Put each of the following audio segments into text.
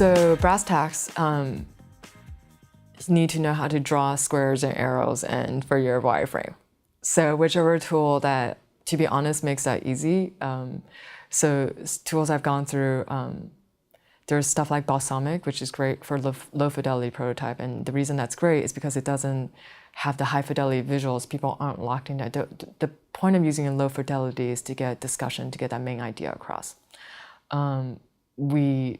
So brass tacks, you need to know how to draw squares and arrows and for your wireframe. So whichever tool that, to be honest, makes that easy. So tools I've gone through, there's stuff like Balsamic, which is great for low fidelity prototype. And the reason that's great is because it doesn't have the high fidelity visuals. People aren't locked in that. The point of using a low fidelity is to get discussion, to get that main idea across. We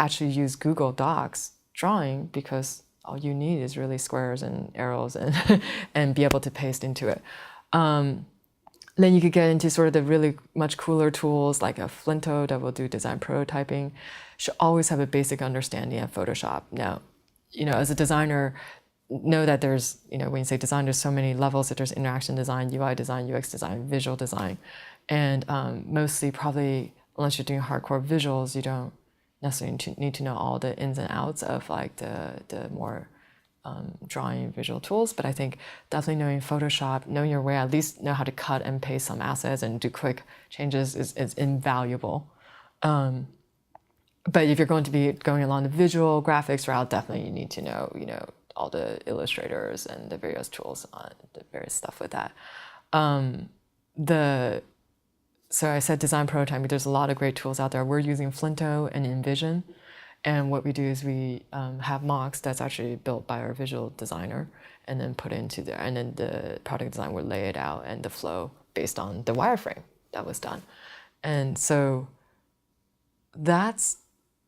actually use Google Docs drawing because all you need is really squares and arrows and, and be able to paste into it. Then you could get into sort of the really much cooler tools like a Flinto that will do design prototyping. Should always have a basic understanding of Photoshop. Now, as a designer, know that there's, when you say design, there's so many levels, that there's interaction design, UI design, UX design, visual design. And mostly probably, unless you're doing hardcore visuals, you don't necessarily need to know all the ins and outs of like the more drawing visual tools, but I think definitely knowing Photoshop, knowing your way, at least know how to cut and paste some assets and do quick changes is invaluable. But if you're going to be going along the visual graphics route, definitely you need to know, all the illustrators and the various tools on the various stuff with that. So I said design prototyping, there's a lot of great tools out there. We're using Flinto and InVision. And what we do is we have mocks that's actually built by our visual designer and then put into there. And then the product design would lay it out and the flow based on the wireframe that was done. And so that's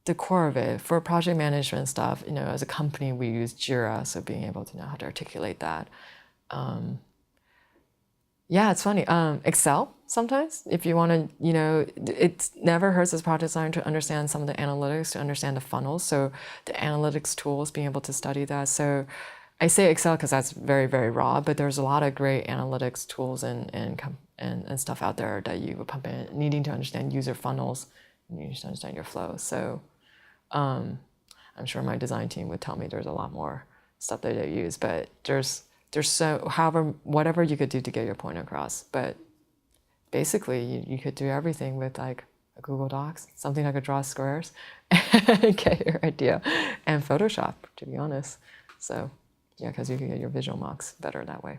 the core of it. For project management stuff, as a company, we use Jira, so being able to know how to articulate that. Yeah, it's funny. Excel sometimes, if you want to, it never hurts as project designer to understand some of the analytics, to understand the funnels. So the analytics tools, being able to study that. So I say Excel because that's very, very raw, but there's a lot of great analytics tools and stuff out there that you would pump in, needing to understand user funnels, and you need to understand your flow. So I'm sure my design team would tell me there's a lot more stuff that they use, but there's whatever you could do to get your point across. But basically, you could do everything with like a Google Docs, something that could draw squares, and get your idea, and Photoshop, to be honest. So yeah, because you can get your visual mocks better that way.